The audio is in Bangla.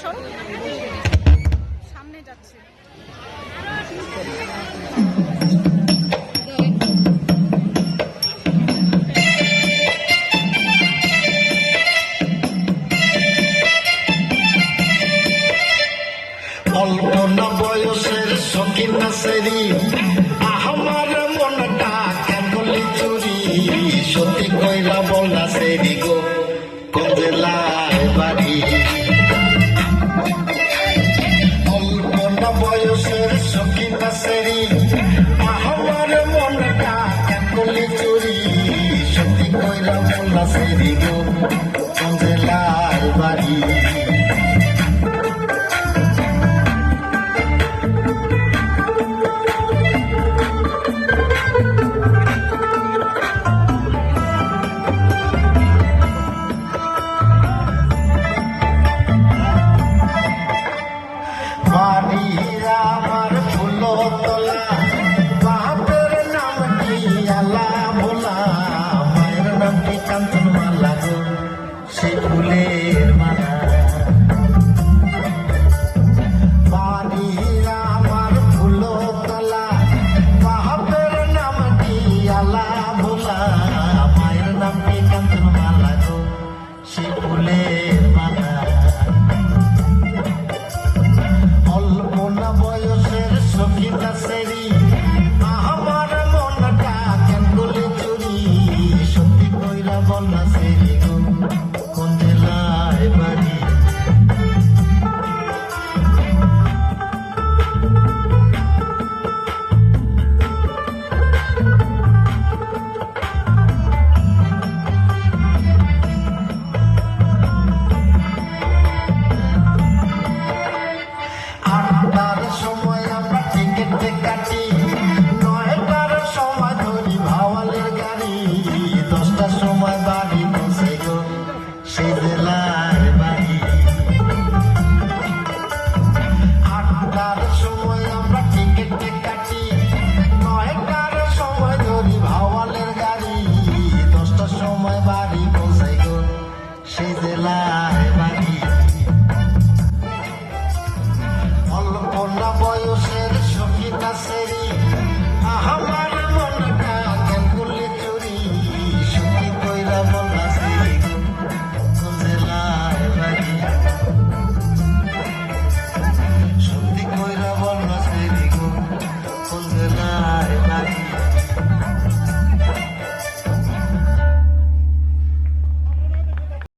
সরো সামনে যাচ্ছে। অল্প না বয়সের সখী নাসেরি আমার মনটা কেন করলি চুরি সত্যি কইরা বল নাসেরি গো কোন জেলায় বাড়ি অল্প না বয়সের সখী নাসেরি আমার মনটা কেন করলি চুরি সত্যি কইরা বল নাসেরি গো কোন জেলায় বাড়ি আমার ফুলো তোলা বাপের নাম কি আলা ভোলা মায়ের নাম কি কাঞ্চন মালা গো সেই ফুলে